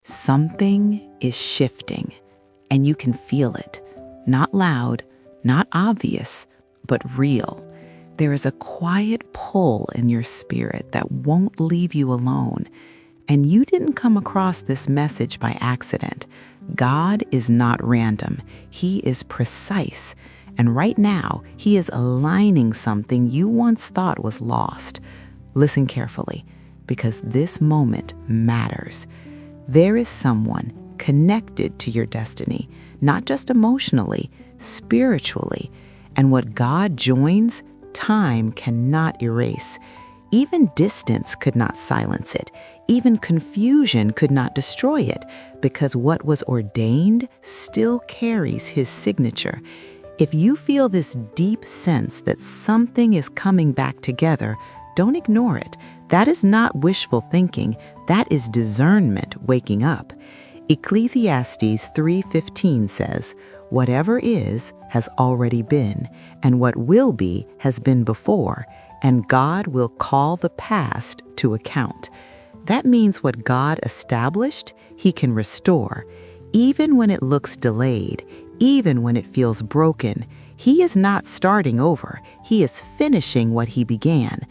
Something is shifting, and you can feel it. Not loud, not obvious, but real. There is a quiet pull in your spirit that won't leave you alone. And you didn't come across this message by accident. God is not random. He is precise. And right now, He is aligning something you once thought was lost. Listen carefully, because this moment matters. There is someone connected to your destiny, not just emotionally, spiritually. And what God joins, time cannot erase. Even distance could not silence it. Even confusion could not destroy it, because what was ordained still carries His signature. If you feel this deep sense that something is coming back together, don't ignore it. That is not wishful thinking. That is discernment waking up. Ecclesiastes 3:15 says, "Whatever is has already been, and what will be has been before, and God will call the past to account." That means what God established, He can restore. Even when it looks delayed, even when it feels broken, He is not starting over. He is finishing what He began.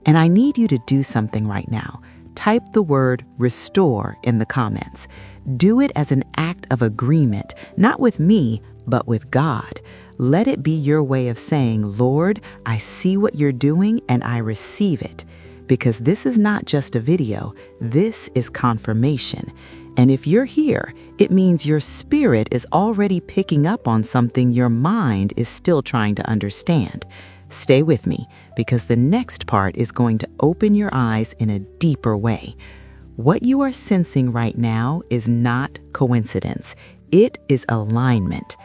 And I need you to do something right now. Type the word restore in the comments. Do it as an act of agreement, not with me, but with God. Let it be your way of saying, "Lord, I see what you're doing and I receive it." Because this is not just a video, this is confirmation. And if you're here, it means your spirit is already picking up on something your mind is still trying to understand. Stay with me, because the next part is going to open your eyes in a deeper way. What you are sensing right now is not coincidence. It is alignment.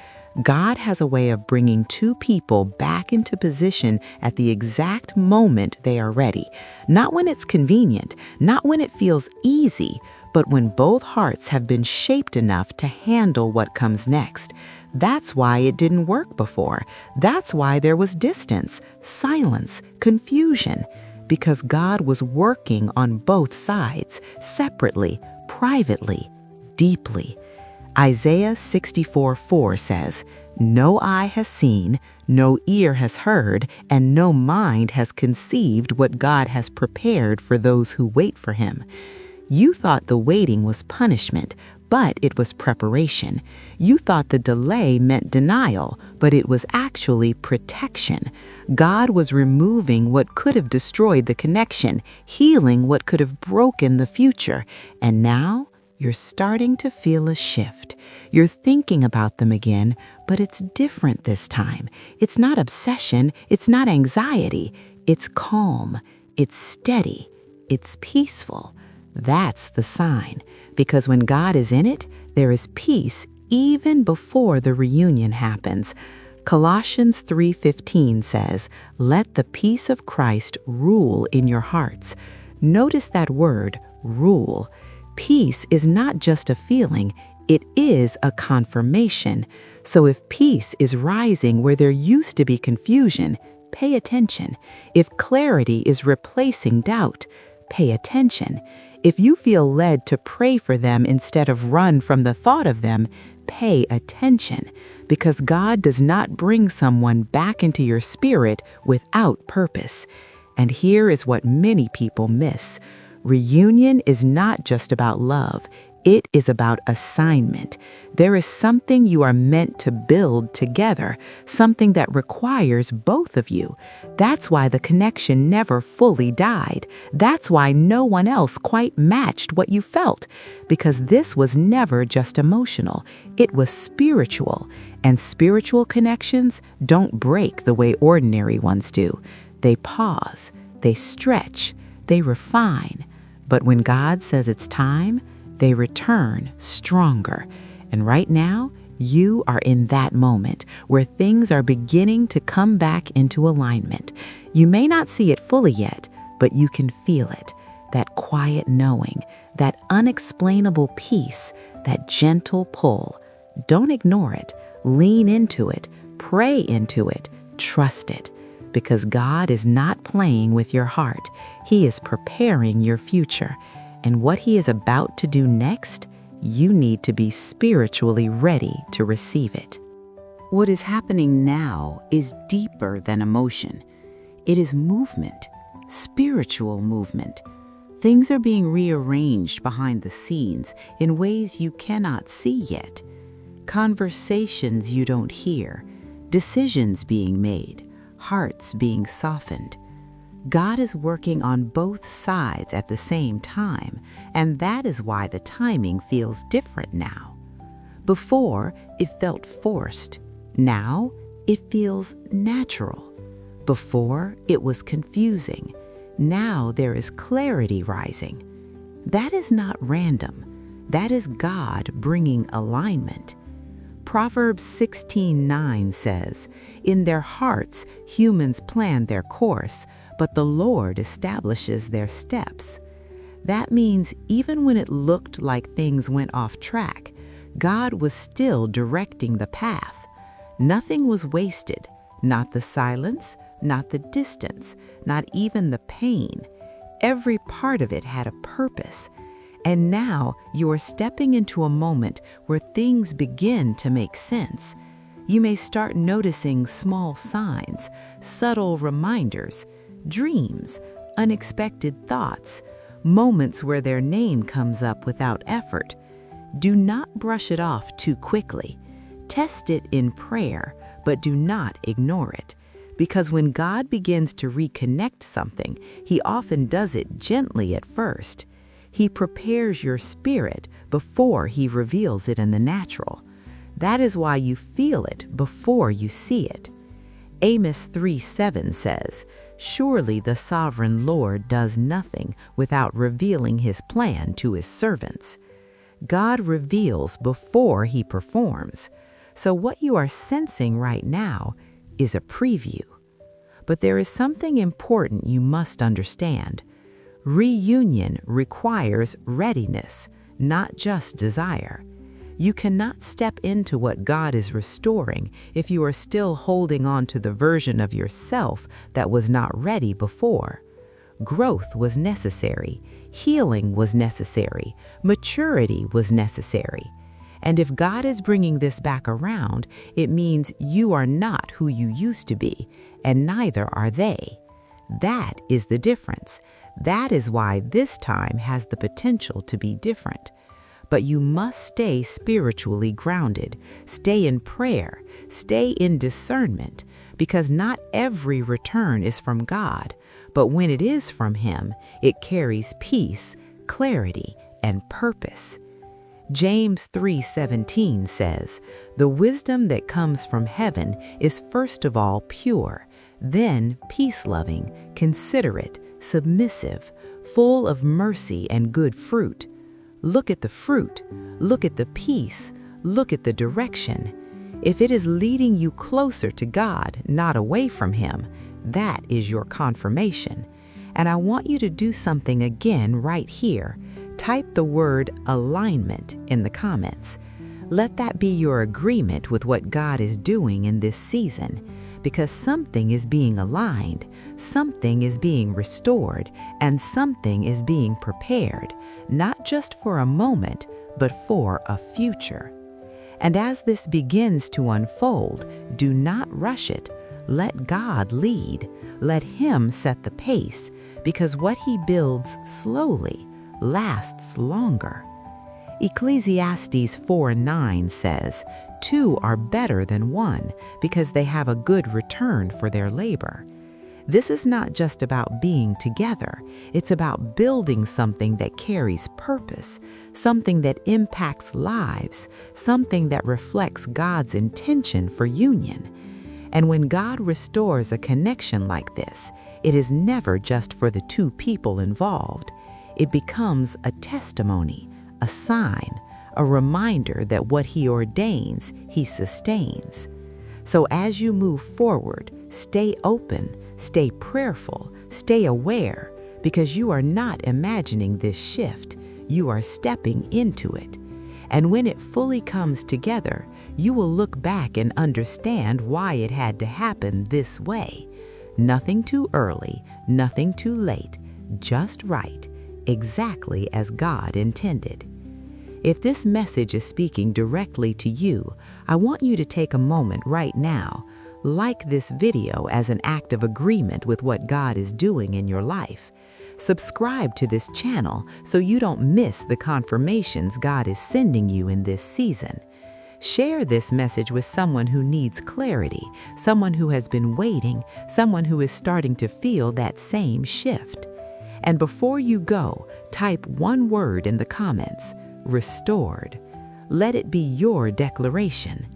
God has a way of bringing two people back into position at the exact moment they are ready. Not when it's convenient, not when it feels easy, but when both hearts have been shaped enough to handle what comes next. That's why it didn't work before. That's why there was distance, silence, confusion. Because God was working on both sides, separately, privately, deeply. Isaiah 64:4 says, "No eye has seen, no ear has heard, and no mind has conceived what God has prepared for those who wait for Him." You thought the waiting was punishment, but it was preparation. You thought the delay meant denial, but it was actually protection. God was removing what could have destroyed the connection, healing what could have broken the future. And now you're starting to feel a shift. You're thinking about them again, but it's different this time. It's not obsession. It's not anxiety. It's calm. It's steady. It's peaceful. That's the sign, because when God is in it, there is peace even before the reunion happens. Colossians 3:15 says, "Let the peace of Christ rule in your hearts." Notice that word, rule. Peace is not just a feeling, it is a confirmation. So if peace is rising where there used to be confusion, pay attention. If clarity is replacing doubt, pay attention. If you feel led to pray for them instead of run from the thought of them, pay attention. Because God does not bring someone back into your spirit without purpose. And here is what many people miss. Reunion is not just about love. It is about assignment. There is something you are meant to build together, something that requires both of you. That's why the connection never fully died. That's why no one else quite matched what you felt, because this was never just emotional. It was spiritual, and spiritual connections don't break the way ordinary ones do. They pause, they stretch, they refine. But when God says it's time, they return stronger. And right now, you are in that moment where things are beginning to come back into alignment. You may not see it fully yet, but you can feel it. That quiet knowing, that unexplainable peace, that gentle pull. Don't ignore it. Lean into it. Pray into it. Trust it. Because God is not playing with your heart. He is preparing your future. And what He is about to do next you need to be spiritually ready to receive it. What is happening now is deeper than emotion. It is movement, spiritual movement. Things are being rearranged behind the scenes in ways you cannot see yet. Conversations you don't hear, decisions being made, hearts being softened. God is working on both sides at the same time, and that is why the timing feels different now. Before, it felt forced. Now, it feels natural. Before, it was confusing. Now there is clarity rising. That is not random. That is God bringing alignment. Proverbs 16:9 says, "In their hearts humans plan their course, but the Lord establishes their steps." That means even when it looked like things went off track, God was still directing the path. Nothing was wasted, not the silence, not the distance, not even the pain. Every part of it had a purpose. And now you are stepping into a moment where things begin to make sense. You may start noticing small signs, subtle reminders, dreams, unexpected thoughts, moments where their name comes up without effort. Do not brush it off too quickly. Test it in prayer, but do not ignore it. Because when God begins to reconnect something, He often does it gently at first. He prepares your spirit before He reveals it in the natural. That is why you feel it before you see it. Amos 3:7 says, "Surely the sovereign Lord does nothing without revealing His plan to His servants." God reveals before He performs. So what you are sensing right now is a preview. But there is something important you must understand. Reunion requires readiness, not just desire. You cannot step into what God is restoring if you are still holding on to the version of yourself that was not ready before. Growth was necessary, healing was necessary, maturity was necessary. And if God is bringing this back around, it means you are not who you used to be, and neither are they. That is the difference. That is why this time has the potential to be different. But you must stay spiritually grounded, stay in prayer, stay in discernment, because not every return is from God, but when it is from Him, it carries peace, clarity, and purpose. James 3:17 says, "The wisdom that comes from heaven is first of all pure, then peace-loving, considerate, submissive, full of mercy and good fruit." Look at the fruit, look at the peace, look at the direction. If it is leading you closer to God, not away from Him, that is your confirmation. And I want you to do something again right here. Type the word alignment in the comments. Let that be your agreement with what God is doing in this season, because something is being aligned, something is being restored, and something is being prepared, not just for a moment, but for a future. And as this begins to unfold, do not rush it. Let God lead. Let Him set the pace, because what He builds slowly lasts longer. Ecclesiastes 4:9 says, "Two are better than one, because they have a good return for their labor." This is not just about being together. It's about building something that carries purpose, something that impacts lives, something that reflects God's intention for union. And when God restores a connection like this, it is never just for the two people involved. It becomes a testimony, a sign, a reminder that what He ordains, He sustains. So as you move forward, stay open, stay prayerful, stay aware, because you are not imagining this shift. You are stepping into it. And when it fully comes together, you will look back and understand why it had to happen this way. Nothing too early, nothing too late, just right, exactly as God intended. If this message is speaking directly to you, I want you to take a moment right now, like this video as an act of agreement with what God is doing in your life. Subscribe to this channel so you don't miss the confirmations God is sending you in this season. Share this message with someone who needs clarity, someone who has been waiting, someone who is starting to feel that same shift. And before you go, type one word in the comments: restored. Let it be your declaration.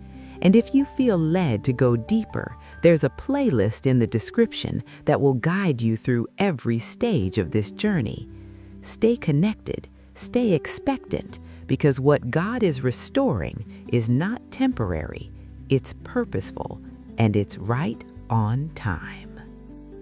And if you feel led to go deeper, there's a playlist in the description that will guide you through every stage of this journey. Stay connected, stay expectant, because what God is restoring is not temporary, it's purposeful, and it's right on time.